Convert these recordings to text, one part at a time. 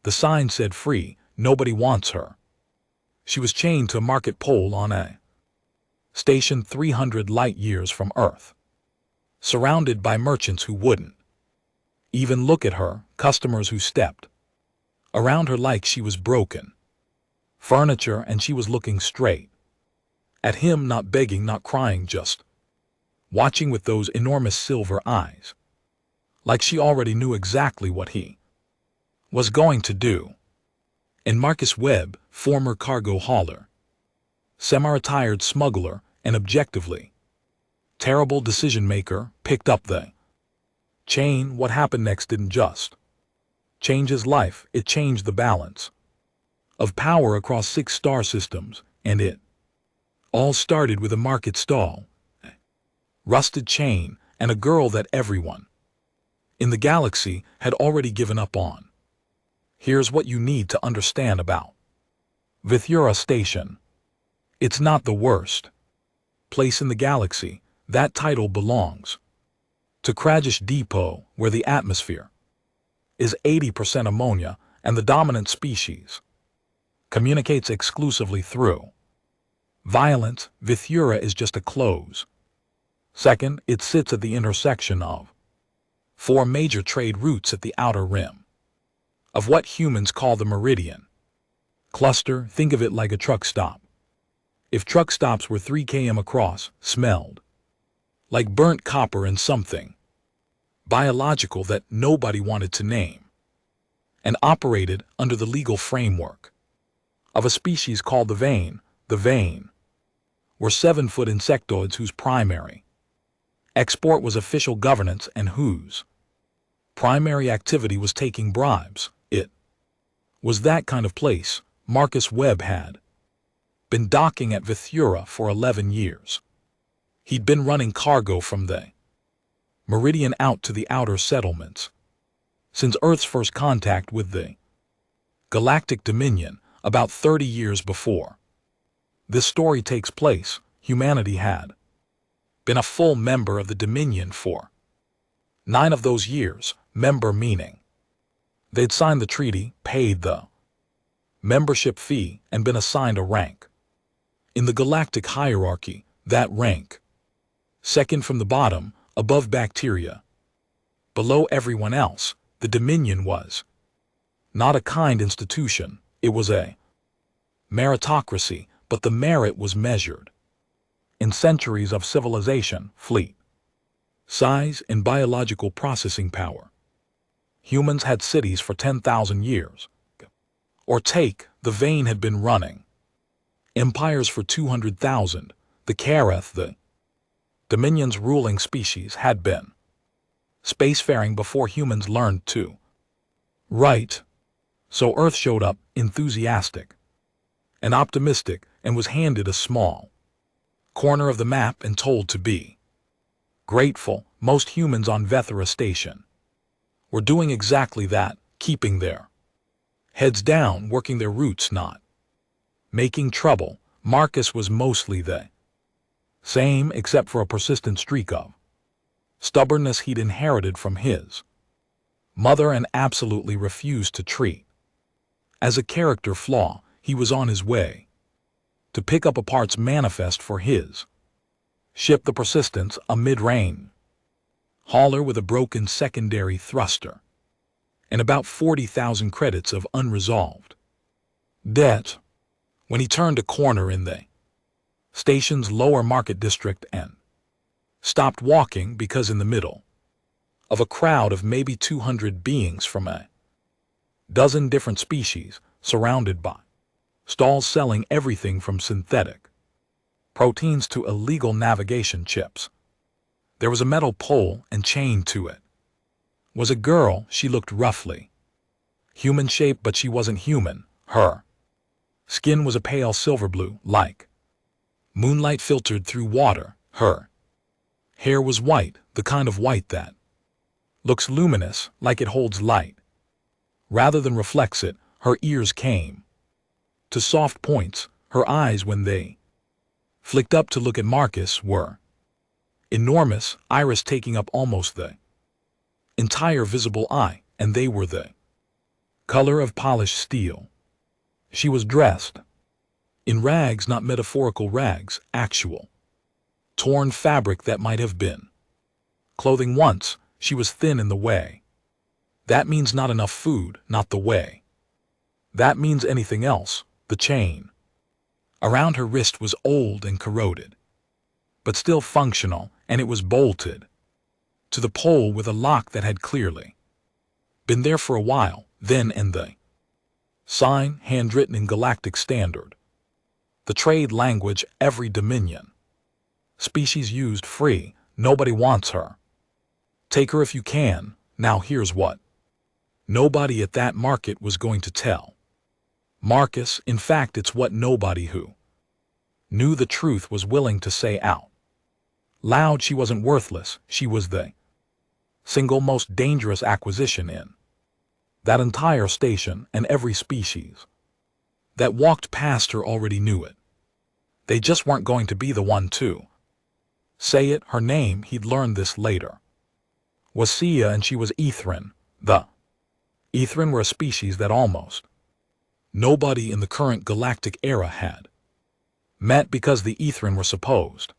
The sign said free, nobody wants her. She was chained to a market pole on a station 300 light-years from Earth, surrounded by merchants who wouldn't even look at her, customers who stepped around her like she was broken furniture, and she was looking straight at him, not begging, not crying, just watching with those enormous silver eyes, like she already knew exactly what he was going to do. And Marcus Webb, former cargo hauler, semi-retired smuggler, and objectively terrible decision-maker, picked up the chain. What happened next didn't just change his life, it changed the balance of power across 6 star systems, and it all started with a market stall, a rusted chain, and a girl that everyone in the galaxy had already given up on. Here's what you need to understand about Vithura Station. It's not the worst place in the galaxy. That title belongs to Krajish Depot, where the atmosphere is 80% ammonia and the dominant species communicates exclusively through violence. Vithura is just a close second. It sits at the intersection of 4 major trade routes at the outer rim of what humans call the Meridian Cluster. Think of it like a truck stop. If truck stops were 3 km across, smelled like burnt copper and something biological that nobody wanted to name, and operated under the legal framework of a species called the Vein were 7-foot insectoids whose primary export was official governance and whose primary activity was taking bribes. It was that kind of place. Marcus Webb had been docking at Vithura for 11 years. He'd been running cargo from the Meridian out to the outer settlements since Earth's first contact with the Galactic Dominion about 30 years before this story takes place. Humanity had been a full member of the Dominion for 9 of those years, member meaning they'd signed the treaty, paid the membership fee, and been assigned a rank in the galactic hierarchy. That rank, second from the bottom, above bacteria, below everyone else. The Dominion was not a kind institution, it was a meritocracy, but the merit was measured in centuries of civilization, fleet size, and biological processing power. Humans had cities for 10,000 years. Or take, the Vein had been running empires for 200,000. The Kareth, the Dominion's ruling species, had been spacefaring before humans learned to write. So Earth showed up, enthusiastic and optimistic, and was handed a small corner of the map and told to be grateful. Most humans on Vithura Station were doing exactly that, keeping their heads down, working their roots, not making trouble. Marcus was mostly the same, except for a persistent streak of stubbornness he'd inherited from his mother and absolutely refused to treat as a character flaw. He was on his way to pick up a parts manifest for his ship, the Persistence, a mid-range hauler with a broken secondary thruster and about 40,000 credits of unresolved debt, when he turned a corner in the station's lower market district and stopped walking, because in the middle of a crowd of maybe 200 beings from a dozen different species, surrounded by stalls selling everything from synthetic proteins to illegal navigation chips, there was a metal pole, and chained to it was a girl. She looked roughly human-shaped, but she wasn't human. Her skin was a pale silver blue, like moonlight filtered through water. Her hair was white, the kind of white that looks luminous, like it holds light rather than reflects it. Her ears came to soft points. Her eyes, when they flicked up to look at Marcus, were enormous, iris taking up almost the entire visible eye, and they were the Color of polished steel. She was dressed in rags, not metaphorical rags, actual. Torn fabric that might have been clothing once. She was thin in the way. That means not enough food, not the way. That means anything else. The chain around her wrist was old and corroded, but still functional, and it was bolted to the pole with a lock that had clearly been there for a while, then, and the sign, handwritten in galactic standard. The trade language every dominion species used: free, nobody wants her. Take her if you can. Now here's what nobody at that market was going to tell Marcus. In fact, it's what nobody who knew the truth was willing to say out loud. She wasn't worthless. She was the single most dangerous acquisition in that entire station, and every species that walked past her already knew it. They just weren't going to be the one to say it. Her name, he'd learned this later, was Sia, and she was Ethrin. The Ethrin were a species that almost nobody in the current galactic era had met, because the Ethrin were supposed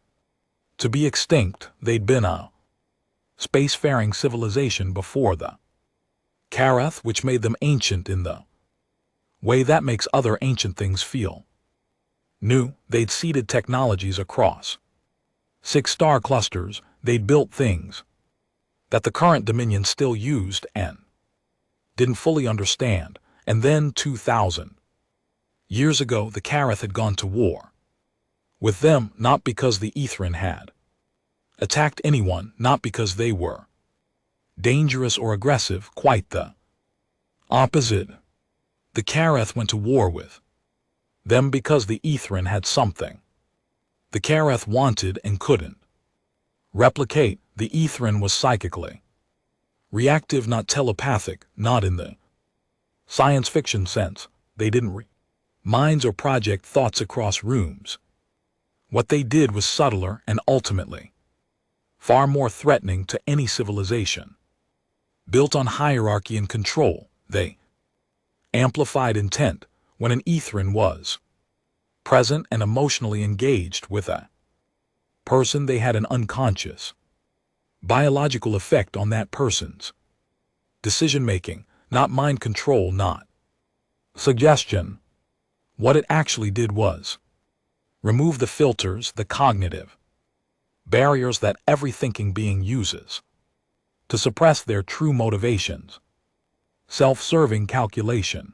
to be extinct. They'd been a spacefaring civilization before the Karath, which made them ancient in the way that makes other ancient things feel new. They'd seeded technologies across 6 star clusters. They'd built things that the current Dominion still used and didn't fully understand. And then 2,000 years ago, the Karath had gone to war with them, not because the Ethrin had attacked anyone, not because they were dangerous or aggressive, quite the opposite. The Karath went to war with them because the Ethrin had something the Karath wanted and couldn't replicate. The Ethrin was psychically reactive, not telepathic, not in the science fiction sense. They didn't read minds or project thoughts across rooms. What they did was subtler and ultimately far more threatening to any civilization built on hierarchy and control. They amplified intent. When an Ethrin was present and emotionally engaged with a person, they had an unconscious biological effect on that person's decision-making, not mind control, not suggestion. What it actually did was remove the filters, the cognitive barriers that every thinking being uses to suppress their true motivations. Self-serving calculation.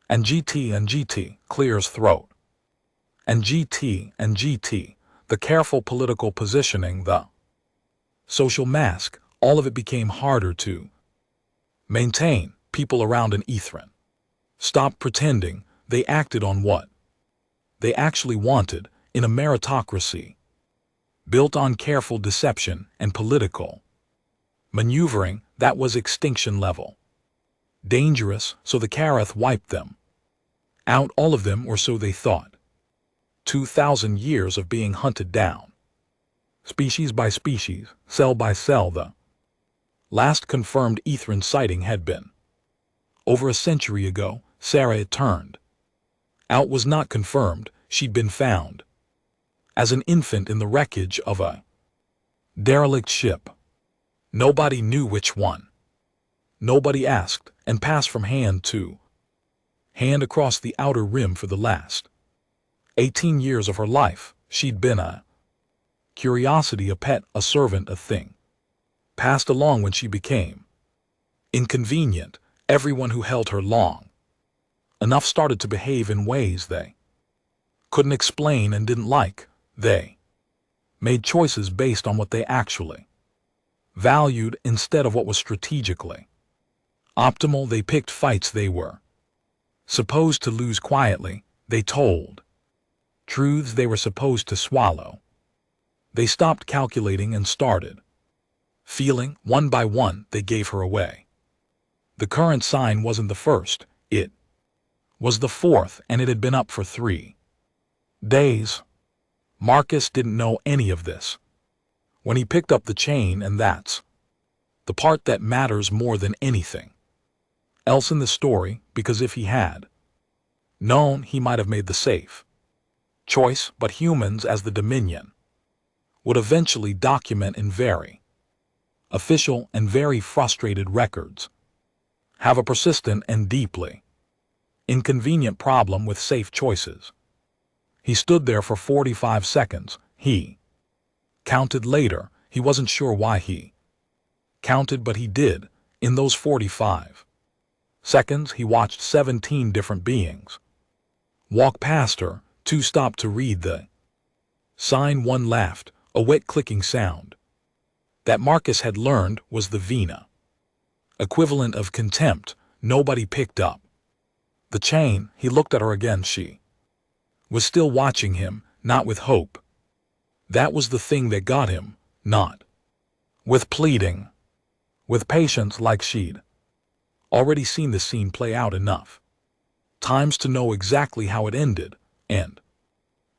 And GT clears throat. And GT, the careful political positioning, the social mask, all of it became harder to maintain. People around an Ethrin stopped pretending. They acted on what they actually wanted, in a meritocracy built on careful deception and political maneuvering that was extinction level dangerous. So the Karath wiped them out, all of them, or so they thought. 2,000 years of being hunted down, species by species, cell by cell. The last confirmed Ethrin sighting had been over a century ago. Sarah, it turned out, was not confirmed. She'd been found as an infant in the wreckage of a derelict ship. Nobody knew which one. Nobody asked, and passed from hand to hand across the outer rim. For the last 18 years of her life, she'd been a curiosity, a pet, a servant, a thing passed along when she became inconvenient. Everyone who held her long enough started to behave in ways they couldn't explain and didn't like. They made choices based on what they actually valued instead of what was strategically optimal. They picked fights they were supposed to lose quietly. They told truths they were supposed to swallow. They stopped calculating and started feeling. One by one, they gave her away. The current sign wasn't the first, it was the 4th, and it had been up for 3 days. Marcus didn't know any of this when he picked up the chain, and that's the part that matters more than anything else in the story, because if he had known, he might have made the safe choice, but humans, as the Dominion, would eventually document in very official and very frustrated records, have a persistent and deeply inconvenient problem with safe choices. He stood there for 45 seconds. He counted later. He wasn't sure why he counted, but he did. In those 45 seconds, he watched 17 different beings walk past her. 2 stopped to read the sign. 1 laughed, a wet clicking sound that Marcus had learned was the Vina equivalent of contempt. Nobody picked up the chain. He looked at her again. She was still watching him, not with hope. That was the thing that got him, not with pleading, with patience, like she'd already seen the scene play out enough times to know exactly how it ended, and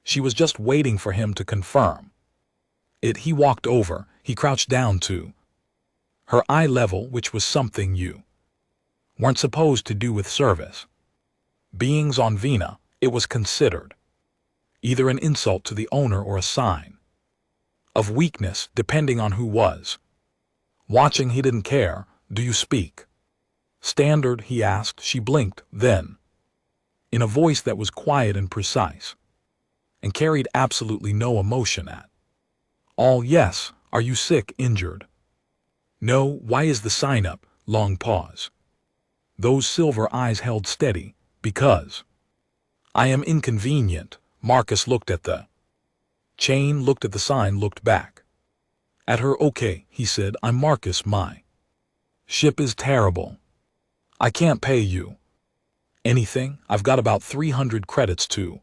she was just waiting for him to confirm it. He walked over. He crouched down to her eye level, which was something you weren't supposed to do with service beings on Vina. It was considered either an insult to the owner or a sign of weakness, depending on who was watching. He didn't care. Do you speak standard? He asked. She blinked, then, in a voice that was quiet and precise, and carried absolutely no emotion at all. Yes. Are you sick, injured? No. Why is the sign up? Long pause. Those silver eyes held steady. Because I am inconvenient. Marcus looked at the chain, looked at the sign, looked back at her. Okay, he said. I'm Marcus. My ship is terrible. I can't pay you anything. I've got about 300 credits to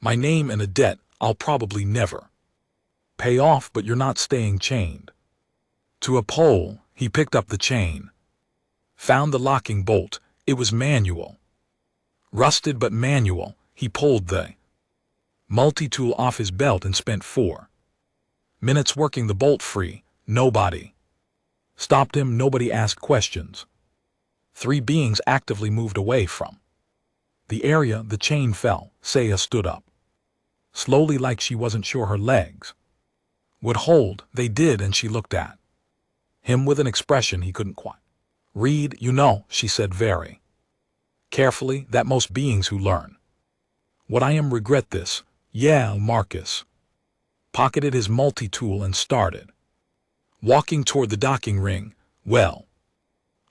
my name and a debt I'll probably never pay off, but you're not staying chained to a pole. He picked up the chain, found the locking bolt. It was manual. Rusted but manual. He pulled the multi-tool off his belt and spent 4 minutes working the bolt free. Nobody stopped him. Nobody asked questions. 3 beings actively moved away from the area the chain fell. Saya stood up slowly, like she wasn't sure her legs would hold. They did, and she looked at him with an expression he couldn't quite read. You know, she said very carefully, that most beings who learn what I am regret this. Yeah. Marcus pocketed his multi-tool and started walking toward the docking ring. Well,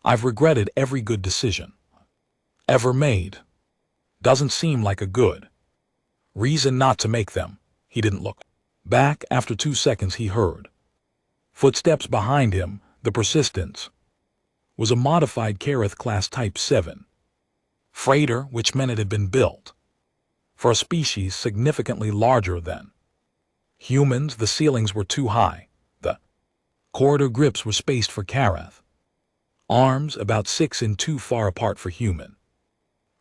I've regretted every good decision ever made. Doesn't seem like a good reason not to make them. He didn't look back. After 2 seconds, he heard footsteps behind him. The Persistence was a modified Kareth class Type 7 freighter, which meant it had been built for a species significantly larger than humans. The ceilings were too high. The corridor grips were spaced for Kareth arms, about 6 and too far apart for human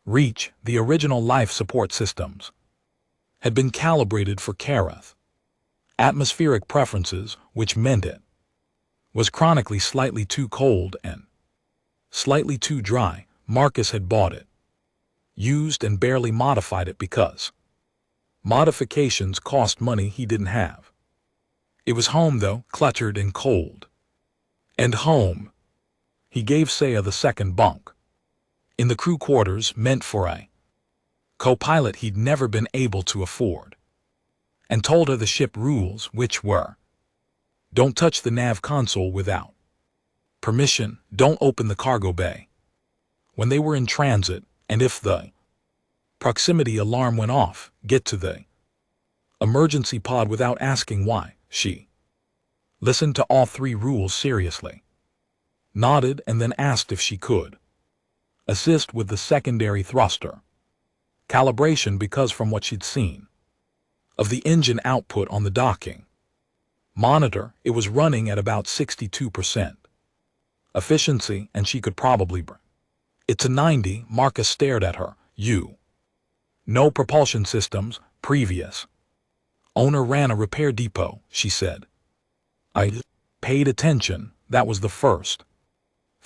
reach. The original life support systems had been calibrated for Kareth atmospheric preferences, which meant it was chronically slightly too cold and slightly too dry. Marcus had bought it used and barely modified it because modifications cost money he didn't have. It was home, though, cluttered and cold. And home. He gave Saya the second bunk in the crew quarters, meant for a co-pilot he'd never been able to afford, and told her the ship rules, which were: don't touch the nav console without permission, don't open the cargo bay when they were in transit, and if the proximity alarm went off, get to the emergency pod without asking why. She listened to all 3 rules seriously, nodded, and then asked if she could assist with the secondary thruster calibration, because from what she'd seen of the engine output on the docking monitor, it was running at about 62% efficiency, and she could probably bring it to 90. Marcus stared at her. You know, propulsion systems. Previous owner ran a repair depot, she said. I paid attention. That was the first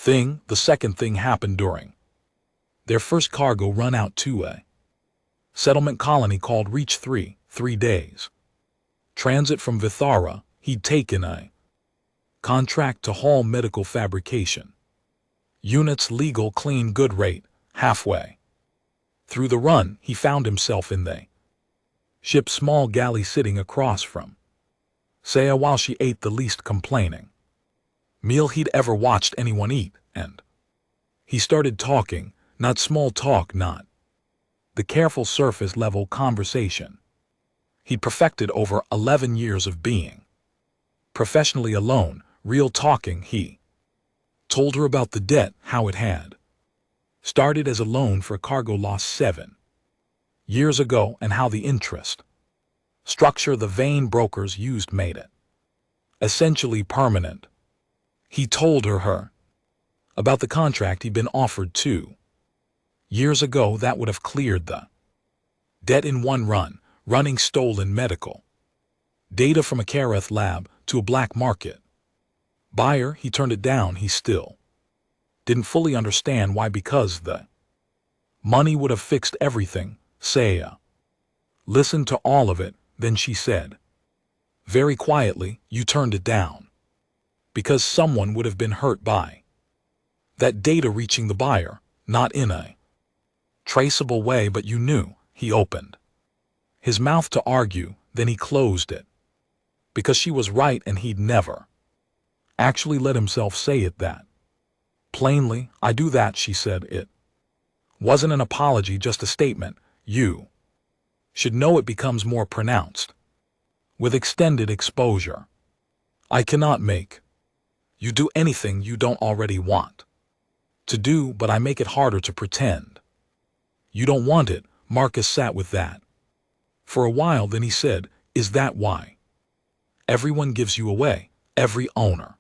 The second thing happened during their first cargo run out to a settlement colony called Reach 3 days. Transit from Vithara, he'd taken a contract to haul medical fabrication units, legal, clean, good rate. Halfway through the run, he found himself in the ship's small galley sitting across from Saya while she ate the least complaining meal he'd ever watched anyone eat, and he started talking, not small talk, not the careful surface-level conversation he'd perfected over 11 years of being professionally alone, real talking. He told her about the debt, how it had started as a loan for a cargo loss 7 years ago, and how the interest structure the vain brokers used made it essentially permanent. He told her about the contract he'd been offered 2 years ago that would have cleared the debt in one run, running stolen medical data from a Karath lab to a black market buyer. He turned it down. He still didn't fully understand why, because the money would have fixed everything. Saya listened to all of it, then she said very quietly, "You turned it down because someone would have been hurt by that data reaching the buyer, not in a traceable way, but you knew." He opened his mouth to argue, then he closed it, because she was right and he'd never actually let himself say it that plainly. "I do that," she said. It wasn't an apology, just a statement. "You should know it becomes more pronounced with extended exposure. I cannot make you do anything you don't already want to do, but I make it harder to pretend you don't want it." Marcus sat with that for a while, then he said, "Is that why everyone gives you away? Every owner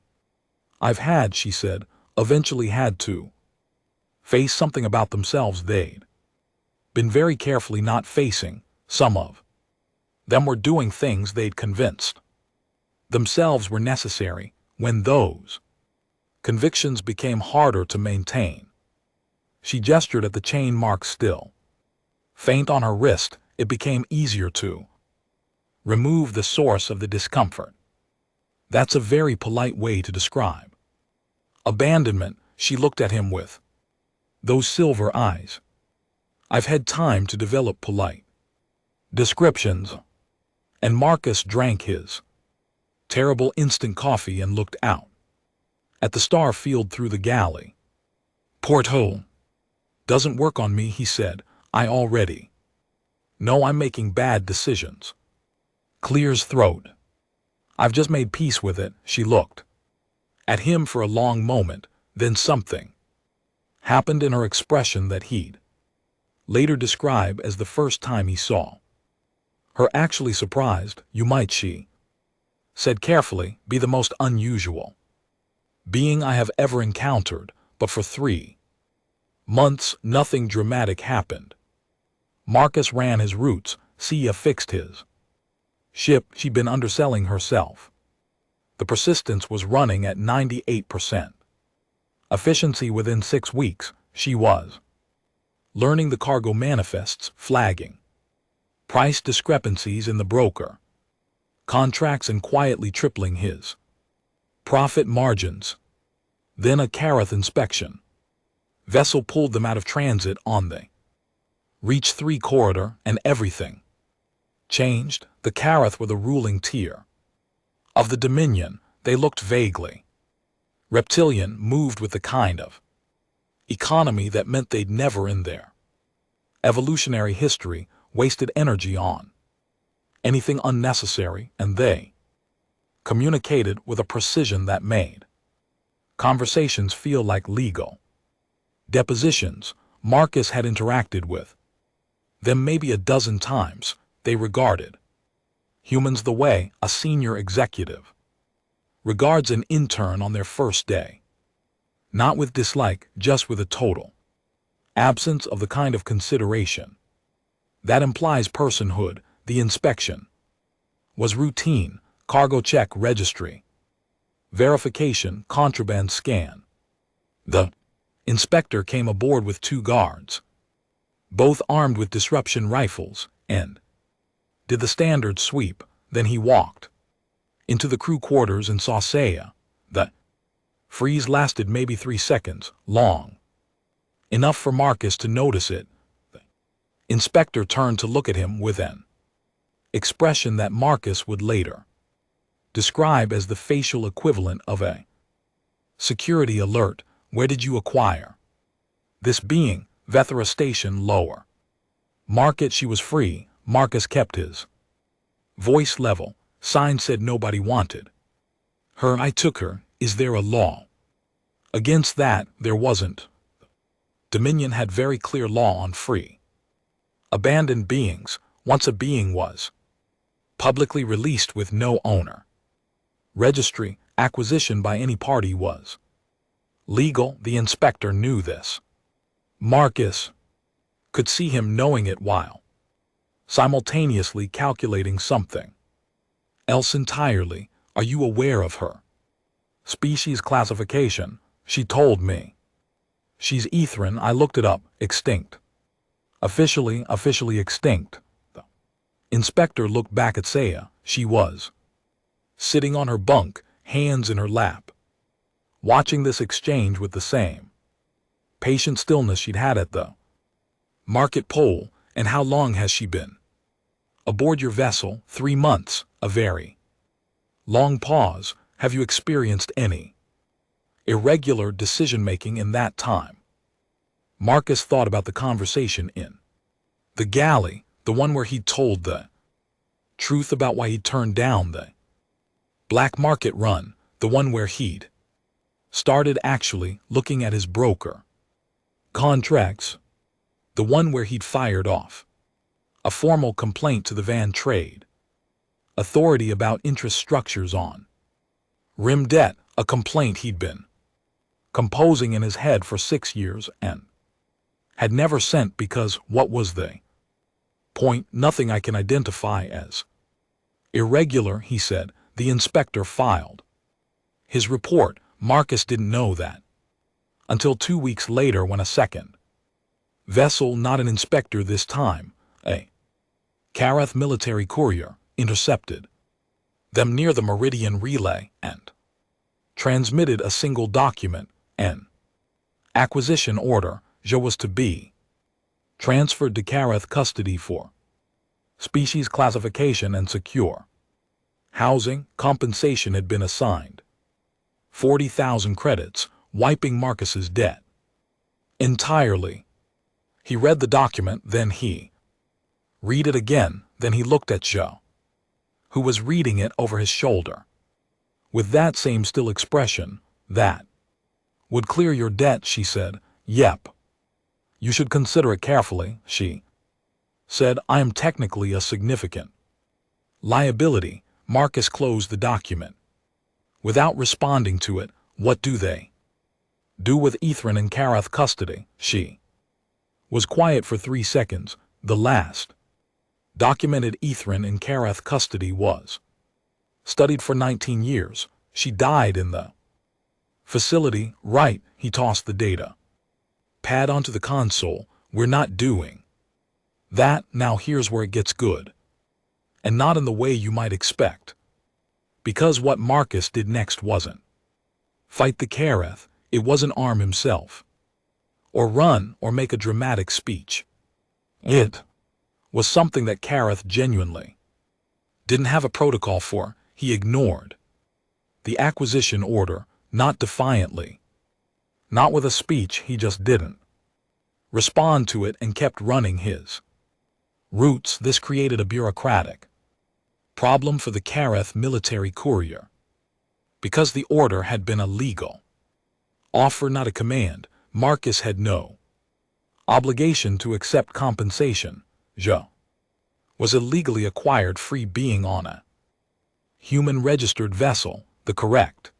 I've had," she said, "eventually had to face something about themselves they'd been very carefully not facing. Some of them were doing things they'd convinced themselves were necessary. When those convictions became harder to maintain," she gestured at the chain mark still faint on her wrist, "it became easier to remove the source of the discomfort. That's a very polite way to describe abandonment." She looked at him with those silver eyes. "I've had time to develop polite descriptions." And Marcus drank his terrible instant coffee and looked out at the star field through the galley porthole. "Doesn't work on me," he said. "I already know I'm making bad decisions." Clears throat. "I've just made peace with it." She looked at him for a long moment, then something happened in her expression that he'd later describe as the first time he saw her actually surprised. "You might," she said carefully, "be the most unusual being I have ever encountered, but for 3 months nothing dramatic happened. Marcus ran his routes, Sia fixed his ship, she'd been underselling herself. The persistence was running at 98%. Efficiency within 6 weeks, she was learning the cargo manifests, flagging price discrepancies in the broker contracts, and quietly tripling his profit margins. Then a Karath inspection vessel pulled them out of transit on the Reach 3 corridor, and everything changed. The Karath were the ruling tier of the Dominion. They looked vaguely reptilian, moved with the kind of economy that meant they'd never in their evolutionary history wasted energy on anything unnecessary, and they communicated with a precision that made conversations feel like legal depositions. Marcus had interacted with them maybe a dozen times. They regarded humans the way a senior executive regards an intern on their first day. Not with dislike, just with a total absence of the kind of consideration that implies personhood. The inspection was routine: cargo check, registry verification, contraband scan. The inspector came aboard with 2 guards, both armed with disruption rifles, and did the standard sweep. Then he walked into the crew quarters and saw Saya. The freeze lasted maybe 3 seconds long, enough for Marcus to notice it. The inspector turned to look at him with an expression that Marcus would later describe as the facial equivalent of a security alert. Where did you acquire this being? Vethra Station lower. Market. She was free. Marcus kept his voice level. Sign said nobody wanted her. I took her. Is there a law against that? There wasn't. Dominion had very clear law on free abandoned beings. Once a being was publicly released with no owner registry, acquisition by any party was legal. The inspector knew this. Marcus could see him knowing it while simultaneously calculating something else entirely. Are you aware of her species classification? She told me. She's Ethran. I looked it up. Extinct. Officially extinct. The inspector looked back at Saya. She was sitting on her bunk, hands in her lap, watching this exchange with the same patient stillness she'd had at the market pole. And how long has she been aboard your vessel? 3 months. A very long pause. Have you experienced any irregular decision-making in that time? Marcus thought about the conversation in the galley, the one where he'd told the truth about why he'd turned down the black market run, the one where he'd started actually looking at his broker contracts, the one where he'd fired off a formal complaint to the Van Trade Authority about interest structures on rim debt, a complaint he'd been composing in his head for 6 years and had never sent because what was the point? Nothing I can identify as irregular, he said. The inspector filed his report. Marcus didn't know that until 2 weeks later when a second vessel, not an inspector this time, a Karath military courier, intercepted them near the Meridian Relay and transmitted a single document, an acquisition order. Jo was to be transferred to Karath custody for species classification and secure housing. Compensation had been assigned 40,000 credits, wiping Marcus's debt entirely. He read the document, then he read it again, then he looked at Jo, who was reading it over his shoulder with that same still expression. That would clear your debt, she said. Yep. You should consider it carefully, she said. I am technically a significant liability. Marcus closed the document without responding to it. What do they do with Ethran in Karath custody? She was quiet for 3 seconds. The last documented Ethran in Karath custody was studied for 19 years. She died in the facility. Right. He tossed the data pad onto the console. We're not doing that. Now here's where it gets good. And not in the way you might expect. Because what Marcus did next wasn't fight the Karath. It wasn't arm himself or run or make a dramatic speech. It was something that Karath genuinely didn't have a protocol for. He ignored the acquisition order, not defiantly, not with a speech. He just didn't respond to it and kept running his routes. This created a bureaucratic problem for the Karath military courier. Because the order had been a legal offer, not a command, Marcus had no obligation to accept compensation. Jo was a legally acquired free being on a human registered vessel. The correct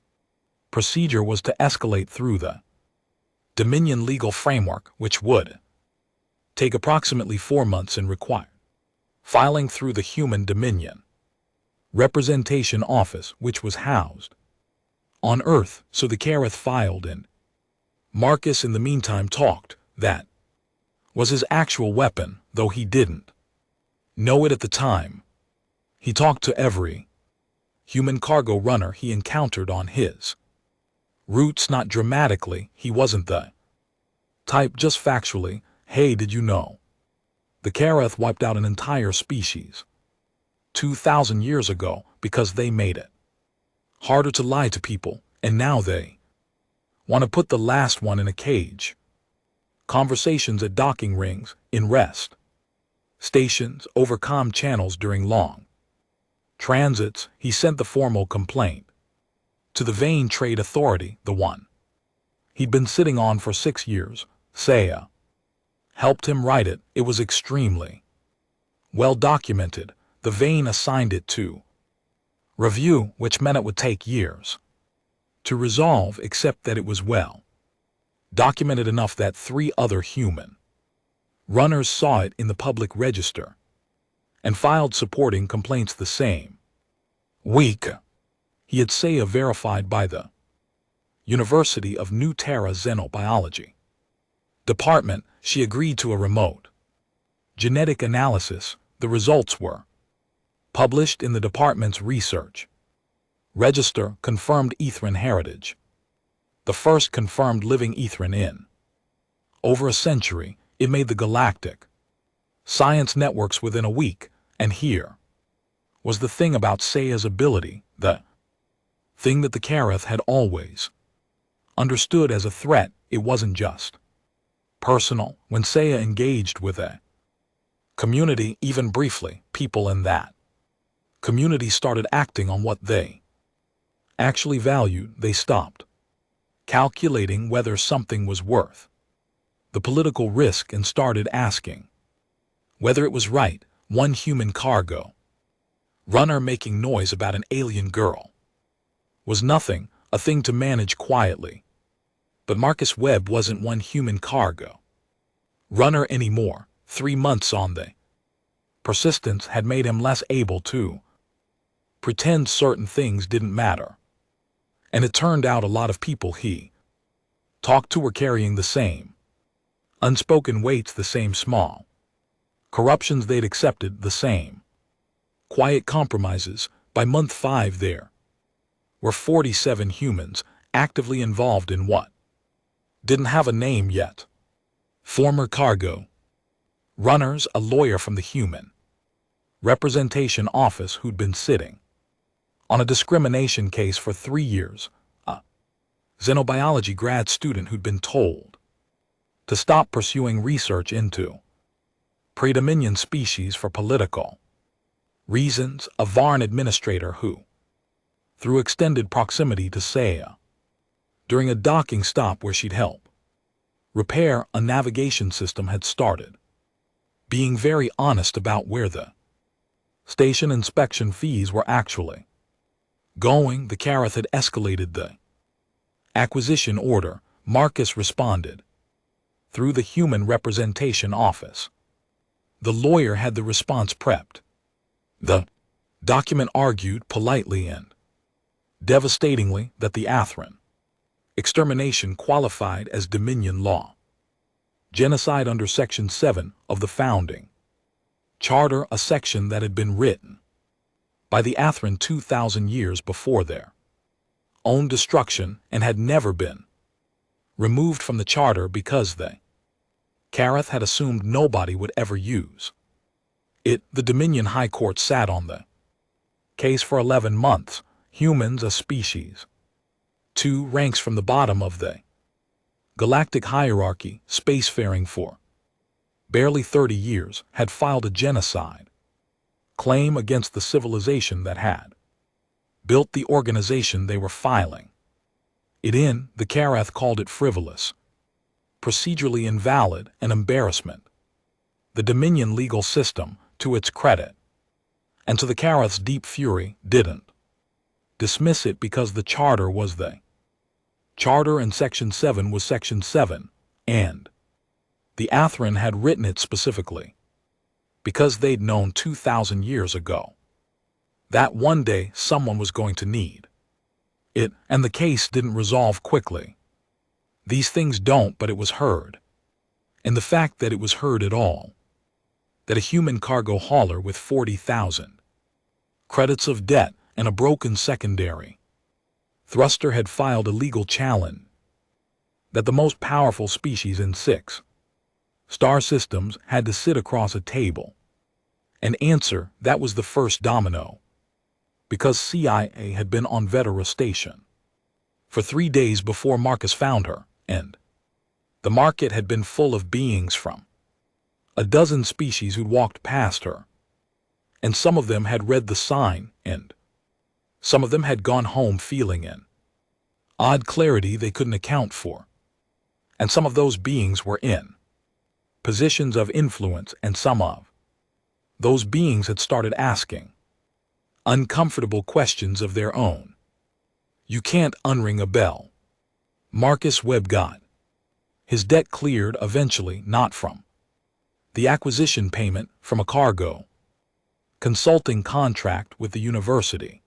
procedure was to escalate through the Dominion legal framework, which would take approximately 4 months and require filing through the Human Dominion Representation Office, which was housed on Earth. So the Karath filed in Marcus in the meantime talked. That was his actual weapon, though he didn't know it at the time. He talked to every human cargo runner he encountered on his routes, not dramatically. He wasn't the type, just factually. Hey, did you know the Karath wiped out an entire species 2,000 years ago because they made it harder to lie to people, and now they want to put the last one in a cage. Conversations at docking rings, in rest stations, over comm channels during long transits. He sent the formal complaint to the Vane Trade Authority, the one he'd been sitting on for 6 years. Saya helped him write it. It was extremely well documented. The Vane assigned it to review, which meant it would take years to resolve, except that it was well documented enough that 3 other human runners saw it in the public register and filed supporting complaints the same week. He had Saya verified by the University of New Terra Xenobiology Department. She agreed to a remote genetic analysis. The results were published in the department's research register. Confirmed Ethran heritage. The first confirmed living Ethran in over a century. It made the galactic science networks within a week. And here was the thing about Saya's ability, the thing that the Karath had always understood as a threat. It wasn't just personal. When Saya engaged with a community, even briefly, people in that community started acting on what they actually valued. They stopped calculating whether something was worth the political risk and started asking whether it was right. One human cargo runner making noise about an alien girl was nothing, a thing to manage quietly. But Marcus Webb wasn't one human cargo runner anymore. 3 months on the persistence had made him less able to pretend certain things didn't matter. And it turned out a lot of people he talked to were carrying the same unspoken weights, the same small corruptions they'd accepted, the same quiet compromises. By month 5 there were 47 humans actively involved in what didn't have a name yet. Former cargo runners, a lawyer from the Human Representation Office who'd been sitting on a discrimination case for 3 years, a xenobiology grad student who'd been told to stop pursuing research into predominiant species for political reasons, a Varn administrator who, through extended proximity to Saya, during a docking stop where she'd help repair a navigation system, had started being very honest about where the station inspection fees were actually going. The Karath had escalated the acquisition order. Marcus responded through the Human Representation Office. The lawyer had the response prepped. The document argued politely and devastatingly that the Athran extermination qualified as Dominion law genocide under Section 7 of the Founding Charter, a section that had been written by the Athran 2,000 years before their own destruction and had never been removed from the Charter because they Karath had assumed nobody would ever use it. The Dominion High Court sat on the case for 11 months. Humans, a species 2 ranks from the bottom of the galactic hierarchy, spacefaring for barely 30 years, had filed a genocide claim against the civilization that had built the organization they were filing it in. The Karath called it frivolous, procedurally invalid, and embarrassment. The Dominion legal system, to its credit, and to the Karath's deep fury, didn't dismiss it because the Charter was the Charter and Section 7 was Section 7, and the Athran had written it specifically because they'd known 2,000 years ago that one day someone was going to need it, and the case didn't resolve quickly. These things don't, but it was heard. And the fact that it was heard at all, that a human cargo hauler with 40,000 credits of debt and a broken secondary thruster had filed a legal challenge, that the most powerful species in 6-star systems had to sit across a table and answer, that was the first domino. Because CIA had been on Vetera Station for 3 days before Marcus found her, and the market had been full of beings from a dozen species who'd walked past her, and some of them had read the sign, and some of them had gone home feeling an odd clarity they couldn't account for, and some of those beings were in positions of influence, and some of those beings had started asking uncomfortable questions of their own. You can't unring a bell. Marcus Webb got his debt cleared eventually, not from the acquisition payment, from a cargo consulting contract with the University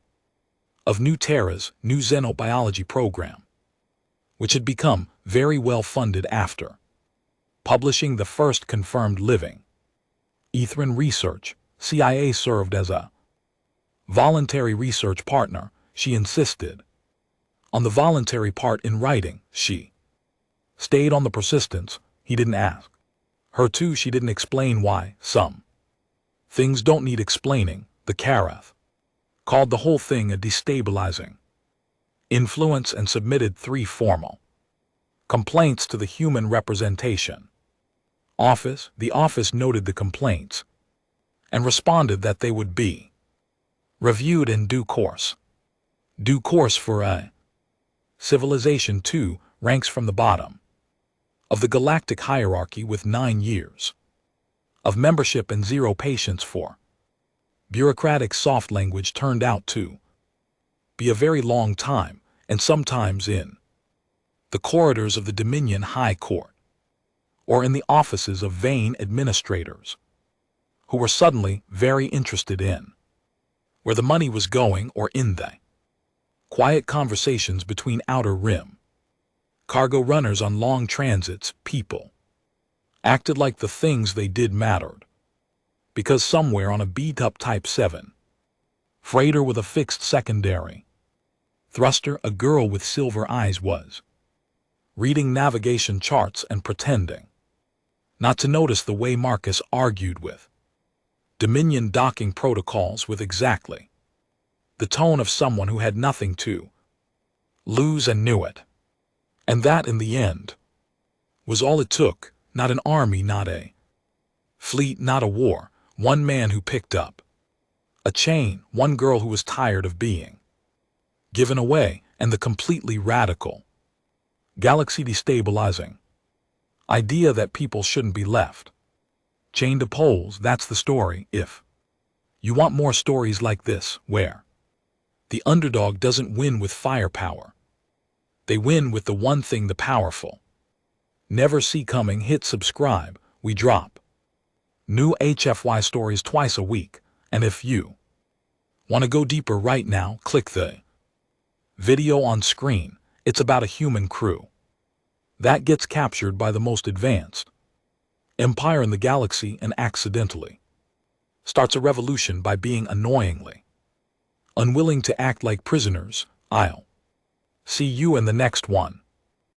of New Terra's new xenobiology program, which had become very well funded after publishing the first confirmed living Ethrin research. CIA served as a voluntary research partner. She insisted on the voluntary part in writing. She stayed on the persistence. He didn't ask her to. She didn't explain why. Some things don't need explaining. The Karath called the whole thing a destabilizing influence and submitted 3 formal complaints to the Human Representation Office. The office noted the complaints and responded that they would be reviewed in due course. Due course for a civilization 2 ranks from the bottom of the galactic hierarchy with 9 years of membership and 0 patience for bureaucratic soft language turned out to be a very long time, and sometimes in the corridors of the Dominion High Court or in the offices of vain administrators who were suddenly very interested in where the money was going, or in the quiet conversations between outer rim cargo runners on long transits. People acted like the things they did mattered, because somewhere on a beat-up Type 7 freighter with a fixed secondary thruster, a girl with silver eyes was reading navigation charts and pretending not to notice the way Marcus argued with Dominion docking protocols with exactly the tone of someone who had nothing to lose and knew it. And that, in the end, was all it took. Not an army, not a fleet, not a war. One man who picked up a chain, one girl who was tired of being given away, and the completely radical, galaxy destabilizing idea that people shouldn't be left chained to poles. That's the story. If you want more stories like this, where the underdog doesn't win with firepower, they win with the one thing the powerful never see coming, hit subscribe. We drop new HFY stories twice a week, and if you want to go deeper right now, click the video on screen. It's about a human crew that gets captured by the most advanced empire in the galaxy and accidentally starts a revolution by being annoyingly unwilling to act like prisoners. I'll see you in the next one.